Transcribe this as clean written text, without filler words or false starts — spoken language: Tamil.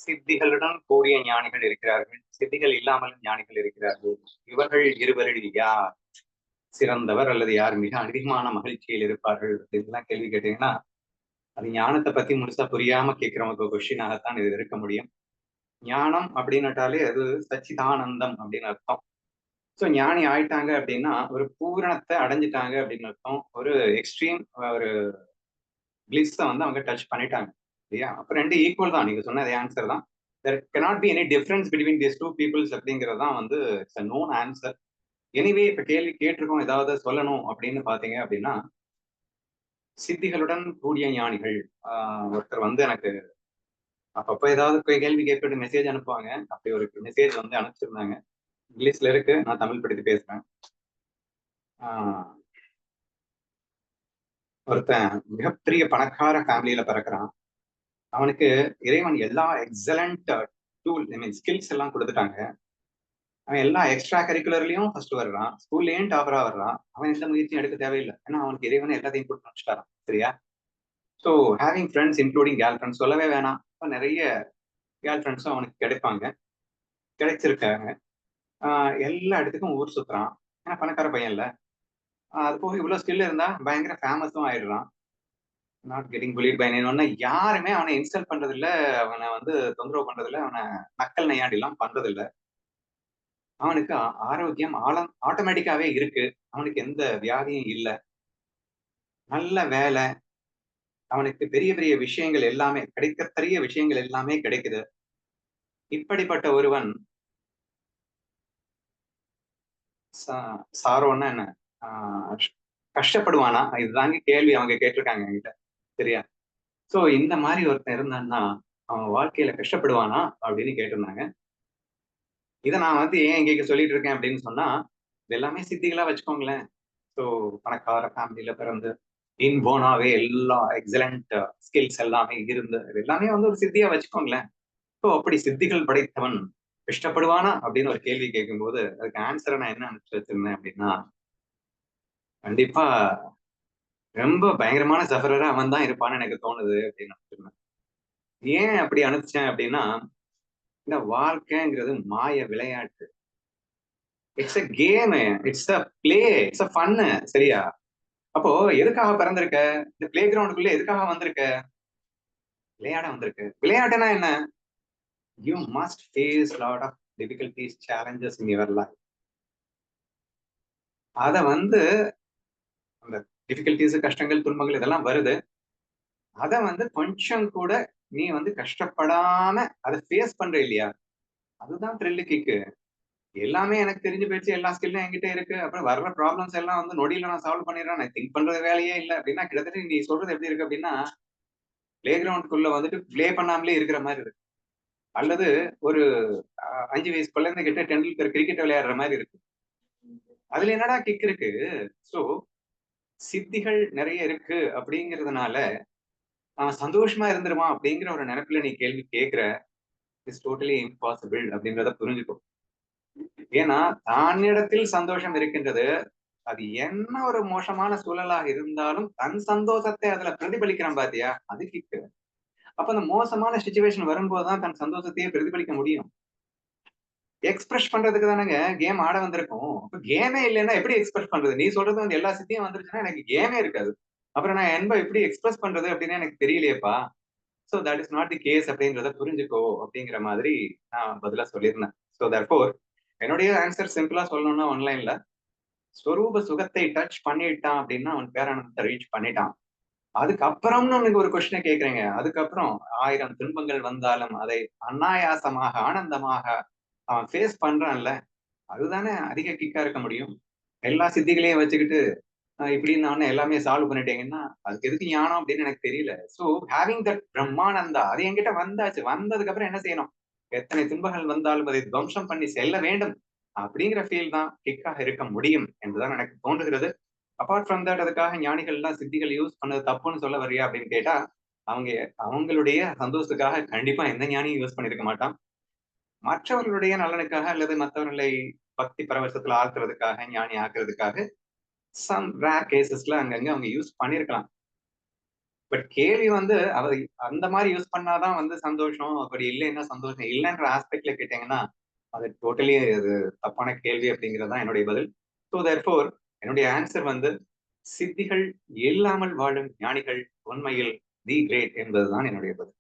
சித்திகளுடன் கூடிய ஞானிகள் இருக்கிறார்கள், சித்திகள் இல்லாமலும் ஞானிகள் இருக்கிறார்கள். இவர்கள் இருவரில் யார் சிறந்தவர் அல்லது யார் மிக அதிகமான மகிழ்ச்சியில் இருப்பார்கள் அப்படின்லாம் கேள்வி கேட்டீங்கன்னா, அது ஞானத்தை பத்தி முழுசா புரியாம கேட்கிறவங்க கொஸ்டினாகத்தான் இது இருக்க முடியும். ஞானம் அப்படின்னுட்டாலே அது சச்சிதானந்தம் அப்படின்னு அர்த்தம். சோ ஞானி ஆயிட்டாங்க அப்படின்னா ஒரு பூரணத்தை அடைஞ்சிட்டாங்க அப்படின்னு அர்த்தம். ஒரு எக்ஸ்ட்ரீம் ஒரு பிளிஸ்ஸ வந்து அவங்க டச் பண்ணிட்டாங்க இல்லையா? அப்ப ரெண்டு ஈக்குவல் தான். நீங்க சொன்ன ஆன்சர் தான். There cannot be any difference between these two peoples அப்படிங்கிறது தான் வந்து it's a known answer. Anyway இப்ப கேள்வி கேட்டிருக்கோம், ஏதாவது சொல்லணும் அப்படின்னு பாத்தீங்க அப்படின்னா, சித்திகளுடன் கூடிய ஞானிகள். ஒருத்தர் வந்து எனக்கு அப்பப்ப ஏதாவது கேள்வி கேட்பிட்டு மெசேஜ் அனுப்புவாங்க. அப்படி ஒரு மெசேஜ் வந்து அனுப்பிச்சிருந்தாங்க. இங்கிலீஷ்ல இருக்கு, நான் தமிழ் படித்து பேசுறேன். ஆஹ் ஒருத்தன் மிகப்பெரிய பணக்கார ஃபேமிலியில பிறக்கிறான். அவனுக்கு இறைவன் எல்லா எக்ஸலண்ட் டூல் ஐ மீன் ஸ்கில்ஸ் எல்லாம் கொடுத்துட்டாங்க. அவன் எல்லா எக்ஸ்ட்ரா கரிக்குலர்லயும் ஃபர்ஸ்ட் வர்றான், ஸ்கூல்லயும் டாப்பரா வர்றான். அவன் எந்த முயற்சியும் எடுக்க தேவையில்லை, ஏன்னா அவனுக்கு இறைவனை எல்லாத்தையும் கொடுத்து முடிச்சிட்டாரான். சரியா? So having friends including girl friends சொல்லவே வேணாம். இப்போ நிறைய கேர்ள் ஃப்ரெண்ட்ஸும் அவனுக்கு கிடைப்பாங்க, கிடைச்சிருக்காங்க. எல்லா இடத்துக்கும் ஊர் சுத்துறான், ஏன்னா பணக்கார பையன் இல்ல. அது போக இவ்வளவு ஸ்கில் இருந்தா பயங்கர ஃபேமஸும் ஆயிடுறான். நாட் கெட்டிங் புலிட் பை ஒன்னு யாருமே அவனை இன்ஸ்டால் பண்றது இல்ல, அவனை வந்து தொந்தரவு பண்றது இல்ல, அவனை நக்கல் நையாண்டி எல்லாம் பண்றது இல்ல. அவனுக்கு ஆரோக்கியம் ஆட்டோமேட்டிக்காவே இருக்கு. அவனுக்கு எந்த வியாதியும் இல்ல. நல்ல வேலை. அவனுக்கு பெரிய பெரிய விஷயங்கள் எல்லாமே கிடைக்கத்தரிய விஷயங்கள் எல்லாமே கிடைக்குது. இப்படிப்பட்ட ஒருவன் சாரோன்னா என்ன? ஆஹ் கஷ்டப்படுவானா? இதுதாங்க கேள்வி அவங்க கேட்டிருக்காங்க என்கிட்ட. சரியா? சோ இந்த மாதிரி ஒருத்தன் இருந்தான்னா அவன் வாழ்க்கையில கஷ்டப்படுவானா அப்படின்னு கேட்டிருந்தாங்க. இதை நான் வந்து ஏன் இங்க சொல்லிட்டு இருக்கேன் அப்படின்னு சொன்னா, இது எல்லாமே சித்திகளா வச்சுக்கோங்களேன். ஸோ பணக்கார ஃபேமிலியில பிறந்து இன்போனாவே எல்லா எக்ஸலண்ட் ஸ்கில்ஸ் எல்லாமே இருந்து இது எல்லாமே வந்து ஒரு சித்தியா வச்சுக்கோங்களேன். ஸோ அப்படி சித்திகள் படைத்தவன் கஷ்டப்படுவானா அப்படின்னு ஒரு கேள்வி கேட்கும்போது அதுக்கு ஆன்சரை நான் என்ன அனுப்பிச்சு வச்சிருந்தேன் அப்படின்னா, கண்டிப்பா ரொம்ப பயங்கரமான சஃபரரா அவன் தான் இருப்பான்னு எனக்கு தோணுது அப்படின்னு அனுப்பிச்சிருந்தேன். ஏன் அப்படி அனுப்பிச்சேன் அப்படின்னா, இந்த வாழ்க்கைங்கிறது மாய விளையாட்டு. It's a game, it's a play, it's a fun. சரியா? அப்போ எதுக்காக பிறந்திருக்க? இந்த பிளே கிரவுண்டுக்குள்ள எதுக்காக வந்திருக்க? விளையாட வந்திருக்கு. விளையாட்டுனா என்ன? You must face lot of difficulties challenges in your life. அத வந்து அந்த டிஃபிகல்டிஸ் கஷ்டங்கள் துன்பங்கள் இதெல்லாம் வருது. அத வந்து கொஞ்சம் கூட நீ வந்து கஷ்டப்படாம அதை ஃபேஸ் பண்ற இல்லையா? அதுதான் த்ரில்லு கிக்கு. எல்லாமே எனக்கு தெரிஞ்சு போயிடுச்சு, எல்லா ஸ்கில்லும் என்கிட்ட இருக்கு, அப்புறம் வர்ற ப்ராப்ளம்ஸ் எல்லாம் வந்து நொடியில நான் சால்வ் பண்ணிடுறேன், நான் திங்க் பண்றது வேலையே இல்லை அப்படின்னா, கிட்டத்தட்ட நீ சொல்றது எப்படி இருக்கு அப்படின்னா, பிளே கிரவுண்டுக்குள்ள வந்துட்டு பிளே பண்ணாமலே இருக்கிற மாதிரி இருக்கு. அல்லது ஒரு 5 வயசு குழந்தைகிட்ட டெண்டுல்கர் கிரிக்கெட் விளையாடுற மாதிரி இருக்கு. அதுல என்னடா கிக் இருக்கு? சோ சித்திகள் நிறைய இருக்கு அப்படிங்கிறதுனால அவன் சந்தோஷமா இருந்துருவான் அப்படிங்கிற ஒரு நினைப்புல நீ கேள்வி கேட்கிற. இட்ஸ் டோட்டலி இம்பாசிபிள் அப்படின்றத புரிஞ்சுக்கோ. ஏன்னா தன்னிடத்தில் சந்தோஷம் இருக்கின்றது. அது என்ன ஒரு மோசமான சூழலாக இருந்தாலும் தன் சந்தோஷத்தை அதுல பிரதிபலிக்கிறான் பாத்தியா, அது கிக்கு. அப்ப அந்த மோசமான சுச்சுவேஷன் வரும்போதுதான் தன் சந்தோஷத்தையே பிரதிபலிக்க முடியும். எக்ஸ்பிரஸ் பண்றதுக்கு தானங்க கேம் ஆட வந்திருக்கும். அப்ப கேமே இல்லைன்னா எப்படி எக்ஸ்பிரஸ் பண்றது? நீ சொல்றது வந்து எல்லா சித்தியும் வந்துருச்சுன்னா எனக்கு கேமே இருக்காது. அப்புறம் நான் என்ப எப்படி எக்ஸ்பிரஸ் பண்றது அப்படின்னு எனக்கு தெரியலையேப்பா. So that is not the case அப்படின்றத புரிஞ்சுக்கோ அப்படிங்கிற மாதிரி நான் பதிலா சொல்லியிருந்தேன். சோ தர்ஃபோர் என்னுடைய ஆன்சர் சிம்பிளா சொல்லணும்னா ஆன்லைன்ல ஸ்வரூப சுகத்தை டச் பண்ணிட்டான் அப்படின்னா அவன் பேரானந்தத்தை ரீச் பண்ணிட்டான். அதுக்கப்புறம்னு உனக்கு ஒரு கொஸ்டினை கேக்குறீங்க. அதுக்கப்புறம் 1000 துன்பங்கள் வந்தாலும் அதை அனாயாசமாக ஆனந்தமாக அவன் ஃபேஸ் பண்றான்ல, அதுதானே அதிக கிக்கா இருக்க முடியும். எல்லா சித்திகளையும் வச்சுக்கிட்டு இப்படி நான் எல்லாமே சால்வ் பண்ணிட்டீங்கன்னா அதுக்கு எதுக்கு ஞானம் அப்படின்னு எனக்கு தெரியல. சோ ஹேவிங் தட் பிரம்மானந்தா அது என்கிட்ட வந்தாச்சு. வந்ததுக்கு அப்புறம் என்ன செய்யணும்? எத்தனை துன்பங்கள் வந்தாலும் அதை துவம்சம் பண்ணி செல்ல வேண்டும் அப்படிங்கிற ஃபீல் தான் கிக்காக இருக்க முடியும் என்றுதான் எனக்கு தோன்றுகிறது. அப்பார்ட் ஃப்ரம் தட் அதுக்காக ஞானிகள் எல்லாம் சித்திகள் யூஸ் பண்ணது தப்புன்னு சொல்ல வரியா அப்படின்னு கேட்டா, அவங்க அவங்களுடைய சந்தோஷத்துக்காக கண்டிப்பா எந்த ஞானியும் யூஸ் பண்ணிருக்க மாட்டான். மற்றவர்களுடைய நலனுக்காக அல்லது மற்றவர்களை பக்தி பரவசத்துல ஆக்குறதுக்காக ஞானி ஆக்குறதுக்காக சம் ரேர் கேசஸ்ல அங்கங்க அவங்க யூஸ் பண்ணிருக்கலாம். பட் கேள்வி வந்து அவர் அந்த மாதிரி யூஸ் பண்ணாதான் வந்து சந்தோஷம், அப்படி இல்லைன்னா சந்தோஷம் இல்லைன்ற ஆஸ்பெக்ட்ல கேட்டீங்கன்னா அது டோட்டலி அது தப்பான கேள்வி அப்படிங்கிறது என்னுடைய பதில். ஸோ தேர்ஃபோர் என்னுடைய ஆன்சர் வந்து சித்திகள் இல்லாமல் வாழும் ஞானிகள் உண்மையில் தி கிரேட் என்பதுதான் என்னுடைய பதில்.